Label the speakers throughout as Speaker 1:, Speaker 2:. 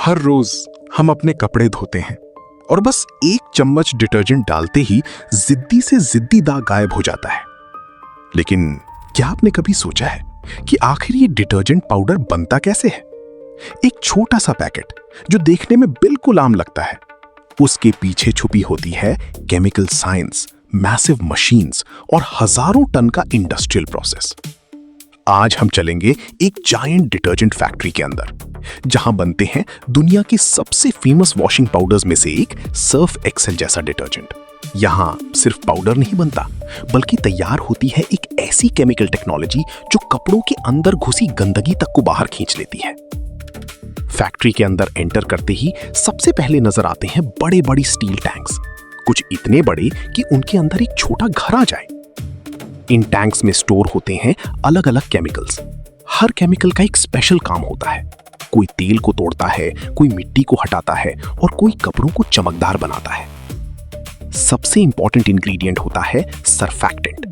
Speaker 1: हर रोज हम अपने कपड़े धोते हैं और बस एक चम्मच डिटर्जेंट डालते ही जिद्दी से जिद्दी दाग गायब हो जाता है। लेकिन क्या आपने कभी सोचा है कि आखिर ये डिटर्जेंट पाउडर बनता कैसे है? एक छोटा सा पैकेट जो देखने में बिल्कुल आम लगता है, उसके पीछे छुपी होती है केमिकल साइंस, मैसिव मशीन्स और हजारों टन का इंडस्ट्रियल प्रोसेस। आज हम चलेंगे एक जायंट डिटर्जेंट फैक्ट्री के अंदर, जहां बनते हैं दुनिया के सबसे फेमस वॉशिंग पाउडर्स में से एक सर्फ एक्सेल जैसा डिटर्जेंट। यहां सिर्फ पाउडर नहीं बनता, बल्कि तैयार होती है एक ऐसी केमिकल टेक्नोलॉजी जो कपड़ों के अंदर घुसी गंदगी तक को बाहर खींच लेती है। फैक्ट्री के अंदर एंटर करते ही सबसे पहले नजर आते हैं बड़े बड़े स्टील टैंक्स, कुछ इतने बड़े कि उनके अंदर एक छोटा घर आ जाए। इन टैंक्स में स्टोर होते हैं अलग अलग केमिकल्स। हर केमिकल का एक स्पेशल काम होता है। कोई तेल को तोड़ता है, कोई मिट्टी को हटाता है और कोई कपड़ों को चमकदार बनाता है। सबसे इंपॉर्टेंट इंग्रेडिएंट होता है सरफैक्टेंट।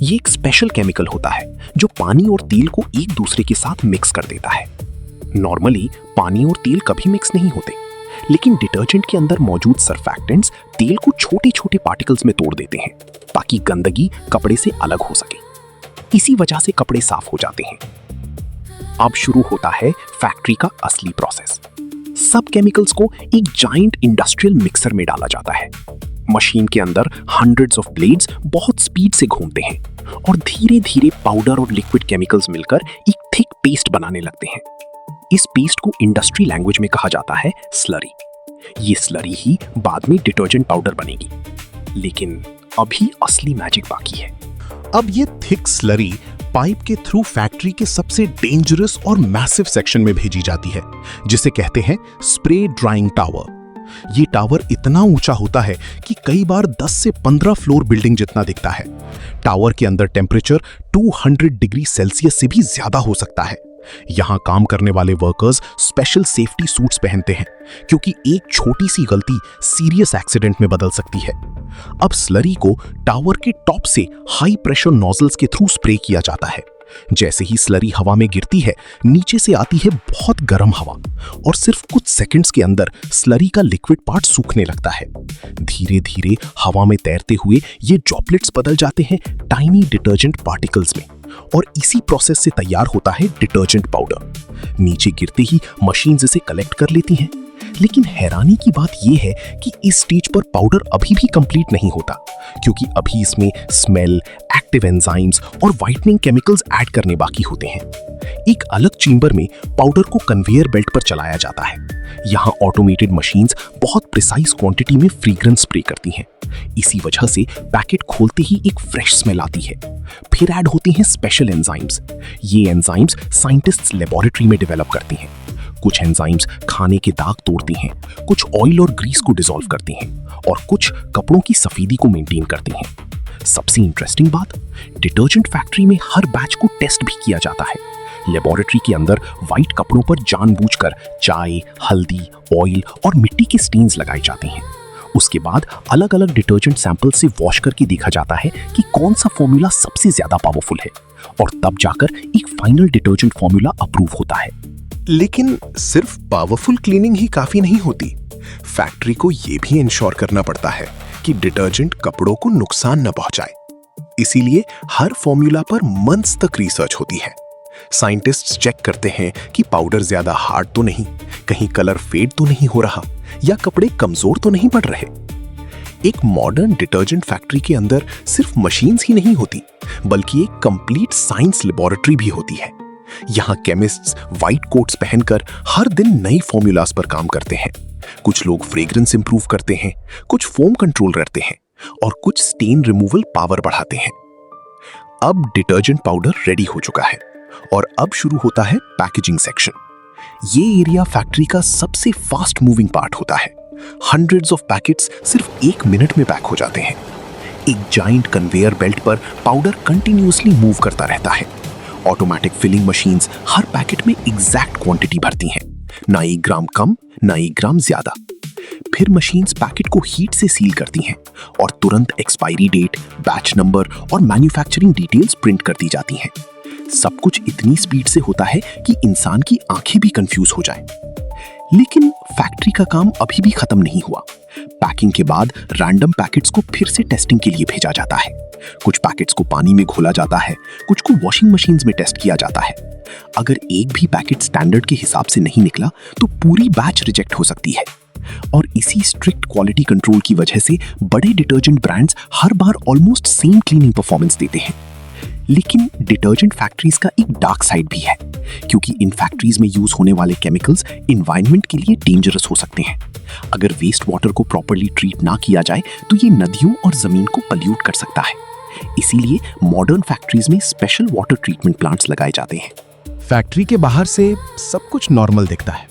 Speaker 1: ये एक स्पेशल केमिकल होता है जो पानी और तेल को एक दूसरे के साथ मिक्स कर देता है। नॉर्मली पानी और तेल कभी मिक्स नहीं होते, लेकिन डिटर्जेंट के अंदर मौजूद सरफैक्टेंट्स तेल को छोटे छोटे पार्टिकल्स में तोड़ देते हैं ताकि गंदगी कपड़े से अलग हो सके। इसी वजह से कपड़े साफ हो जाते हैं। अब शुरू होता है फैक्ट्री का असली प्रोसेस। सब केमिकल्स को एक जायंट इंडस्ट्रियल मिक्सर में डाला जाता है। मशीन के अंदर हंड्रेड्स ऑफ ब्लेड्स बहुत स्पीड से घूमते हैं और धीरे धीरे पाउडर और लिक्विड केमिकल्स मिलकर एक थिक पेस्ट बनाने लगते हैं। इस पेस्ट को इंडस्ट्री लैंग्वेज में कहा जाता है स्लरी। ये स्लरी ही बाद में डिटर्जेंट पाउडर बनेगी। लेकिन अभी असली मैजिक बाकी है।
Speaker 2: अब ये थिक स्लरी पाइप के थ्रू फैक्ट्री के सबसे डेंजरस और मैसिव सेक्शन में भेजी जाती है, जिसे कहते हैं स्प्रे ड्राइंग टावर। ये टावर इतना ऊंचा होता है कि कई बार 10 से 15 फ्लोर बिल्डिंग जितना दिखता है। टावर के अंदर टेम्परेचर 200 डिग्री सेल्सियस से भी ज्यादा हो सकता है। यहां काम करने वाले वर्कर्स स्पेशल सेफ्टी सूट्स पहनते हैं, क्योंकि एक छोटी सी गलती सीरियस एक्सीडेंट में बदल सकती है। अब स्लरी को टावर के टॉप से हाई प्रेशर नोजल्स के थ्रू स्प्रे किया जाता है। जैसे ही स्लरी हवा में गिरती है, नीचे से आती है बहुत गर्म हवा और सिर्फ कुछ सेकंड्स के अंदर स्लरी का लिक्विड पार्ट सूखने लगता है। धीरे धीरे हवा में तैरते हुए ये ड्रॉपलेट्स बदल जाते हैं टाइनी डिटर्जेंट पार्टिकल्स में और इसी प्रोसेस से तैयार होता है डिटर्जेंट पाउडर। नीचे गिरते ही मशीन्स इसे कलेक्ट कर लेती हैं। लेकिन हैरानी की बात यह है कि इस स्टेज पर पाउडर अभी भी कंप्लीट नहीं होता, क्योंकि अभी इसमें स्मेल, एक्टिव एंजाइम्स और व्हाइटनिंग केमिकल्स ऐड करने बाकी होते हैं। एक अलग चेंबर में पाउडर को कन्वेयर बेल्ट पर चलाया जाता है। यहाँ ऑटोमेटेड मशीन्स बहुत प्रिसाइज क्वांटिटी में फ्रेग्रेंस स्प्रे करती हैं। इसी वजह से पैकेट खोलते ही एक फ्रेश स्मेल आती है। फिर ऐड होती हैं स्पेशल एंजाइम्स। ये एंजाइम्स साइंटिस्ट्स लेबोरेटरी में डेवलप करती हैं। कुछ एंजाइम्स खाने के दाग तोड़ती हैं, कुछ ऑयल और ग्रीस को डिसॉल्व करती हैं और कुछ कपड़ों की सफेदी को मेंटेन करती हैं। सबसे इंटरेस्टिंग बात, डिटर्जेंट फैक्ट्री में हर बैच को टेस्ट भी किया जाता है। लेबोरेटरी के अंदर व्हाइट कपड़ों पर जानबूझकर चाय, हल्दी, ऑयल और मिट्टी के स्टेन्स लगाए जाते हैं। उसके बाद अलग अलग डिटर्जेंट सैंपल से वॉश करके देखा जाता है कि कौन सा फॉर्मूला सबसे ज्यादा पावरफुल है और तब जाकर एक फाइनल डिटर्जेंट फॉर्मूला अप्रूव होता है।
Speaker 1: लेकिन सिर्फ पावरफुल क्लीनिंग ही काफी नहीं होती। फैक्ट्री को यह भी इंश्योर करना पड़ता है कि डिटर्जेंट कपड़ों को नुकसान न पहुंचाए। इसीलिए हर फॉर्मूला पर मंथ्स तक रिसर्च होती है। साइंटिस्ट्स चेक करते हैं कि पाउडर ज्यादा हार्ड तो नहीं, कहीं कलर फेड तो नहीं हो रहा या कपड़े कमजोर तो नहीं पड़ रहे। एक मॉडर्न डिटर्जेंट फैक्ट्री के अंदर सिर्फ मशीन्स ही नहीं होती, बल्कि एक कंप्लीट साइंस लेबोरेटरी भी होती है। यहाँ केमिस्ट्स व्हाइट कोट्स पहनकर हर दिन नए फॉर्मूलाज पर काम करते हैं। कुछ लोग फ्रेग्रेंस इंप्रूव करते हैं, कुछ फोम कंट्रोल करते हैं और कुछ स्टेन रिमूवल पावर बढ़ाते हैं। अब डिटर्जेंट पाउडर रेडी हो चुका है और अब शुरू होता है पैकेजिंग सेक्शन। ये एरिया फैक्ट्री का सबसे फास्ट मूविंग पार्ट होता है। हंड्रेड्स ऑफ पैकेट्स सिर्फ 1 मिनट में पैक हो जाते हैं। एक जायंट कन्वेयर बेल्ट पर पाउडर कंटिन्यूअसली मूव करता रहता है। ऑटोमेटिक फिलिंग मशीन्स हर पैकेट में एग्जैक्ट क्वांटिटी भरती हैं, ना 1 ग्राम कम, ना 1 ग्राम ज्यादा। फिर मशीन्स पैकेट को हीट से सील करती हैं और तुरंत एक्सपायरी डेट, बैच नंबर और मैन्युफैक्चरिंग डिटेल्स प्रिंट कर दी जाती हैं। सब कुछ इतनी स्पीड से होता है कि इंसान की आंखें भी कंफ्यूज हो जाएं।
Speaker 2: लेकिन फैक्ट्री का काम अभी भी खत्म नहीं हुआ। पैकिंग के बाद रैंडम पैकेट्स को फिर से टेस्टिंग के लिए भेजा जाता है। कुछ पैकेट्स को पानी में घोला जाता है, कुछ को वॉशिंग मशीन्स में टेस्ट किया जाता है। अगर एक भी पैकेट स्टैंडर्ड के हिसाब से नहीं निकला तो पूरी बैच रिजेक्ट हो सकती है। और इसी स्ट्रिक्ट क्वालिटी कंट्रोल की वजह से बड़े डिटर्जेंट ब्रांड्स हर बार ऑलमोस्ट सेम क्लीनिंग परफॉर्मेंस देते हैं। लेकिन डिटर्जेंट फैक्ट्रीज का एक डार्क साइड भी है, क्योंकि इन फैक्ट्रीज में यूज होने वाले केमिकल्स एनवायरनमेंट के लिए डेंजरस हो सकते हैं। अगर वेस्ट वाटर को प्रॉपर्ली ट्रीट ना किया जाए तो ये नदियों और जमीन को पल्यूट कर सकता है। इसीलिए मॉडर्न फैक्ट्रीज में स्पेशल वाटर ट्रीटमेंट प्लांट्स लगाए जाते हैं।
Speaker 1: फैक्ट्री के बाहर से सब कुछ नॉर्मल दिखता है,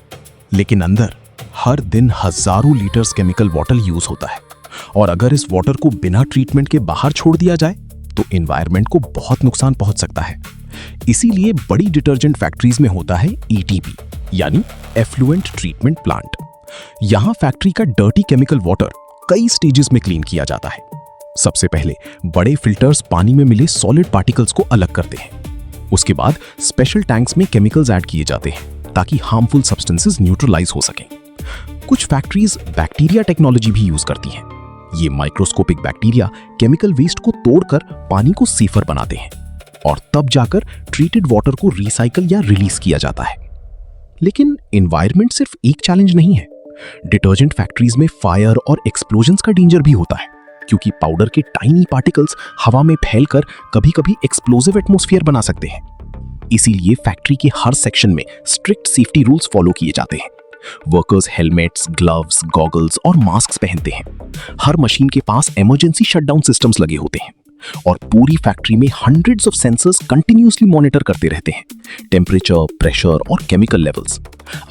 Speaker 1: लेकिन अंदर हर दिन हजारों लीटर्स केमिकल वाटर यूज होता है। और अगर इस वाटर को बिना ट्रीटमेंट के बाहर छोड़ दिया जाए तो एनवायरनमेंट को बहुत नुकसान पहुंच सकता है। इसीलिए बड़ी डिटर्जेंट फैक्ट्रीज में होता है ETP यानी एफ्लुएंट ट्रीटमेंट प्लांट। यहां फैक्ट्री का डर्टी केमिकल वाटर कई स्टेजेस में क्लीन किया जाता है। सबसे पहले बड़े फिल्टर्स पानी में मिले सॉलिड पार्टिकल्स को अलग करते हैं। उसके बाद स्पेशल टैंक्स में केमिकल्स ऐड किए जाते हैं ताकि हार्मफुल सब्सटेंसेस न्यूट्रलाइज हो सकें। कुछ फैक्ट्रीज बैक्टीरिया टेक्नोलॉजी भी यूज करती हैं। ये माइक्रोस्कोपिक बैक्टीरिया केमिकल वेस्ट को तोड़कर पानी को सेफर बनाते हैं और तब जाकर ट्रीटेड वाटर को रिसाइकल या रिलीज किया जाता है। लेकिन एनवायरनमेंट सिर्फ एक चैलेंज नहीं है। डिटर्जेंट फैक्ट्रीज में फायर और एक्सप्लोजन्स का डेंजर भी होता है, क्योंकि पाउडर के टाइनी पार्टिकल्स हवा में फैलकर कभी-कभी एक्सप्लोसिव एटमॉस्फेयर बना सकते हैं। इसीलिए फैक्ट्री के हर सेक्शन में स्ट्रिक्ट सेफ्टी रूल्स फॉलो किए जाते हैं। वर्कर्स हेलमेट्स, ग्लव्स, गॉगल्स और मास्क पहनते हैं। हर मशीन के पास इमरजेंसी शटडाउन सिस्टम्स लगे होते हैं और पूरी फैक्ट्री में hundreds of sensors continuously monitor करते रहते हैं, टेम्परेचर, प्रेशर और केमिकल लेवल्स।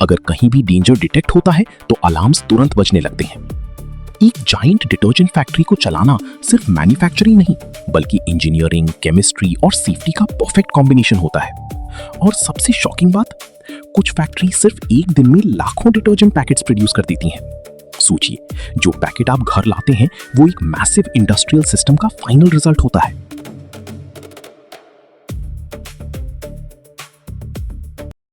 Speaker 1: अगर कहीं भी डेंजर डिटेक्ट होता है तो अलार्म्स तुरंत बजने लगते हैं। एक जाइंट डिटर्जेंट फैक्ट्री को चलाना सिर्फ मैन्युफैक्चरिंग नहीं, बल्कि इंजीनियरिंग, केमिस्ट्री और सेफ्टी का परफेक्ट कॉम्बिनेशन होता है। और सबसे शॉकिंग बात, कुछ फैक्ट्री सिर्फ एक दिन में लाखों डिटर्जेंट पैकेट्स प्रोड्यूस कर देती हैं। सोचिए, जो पैकेट आप घर लाते हैं वो एक मैसिव इंडस्ट्रियल सिस्टम का फाइनल रिजल्ट होता है।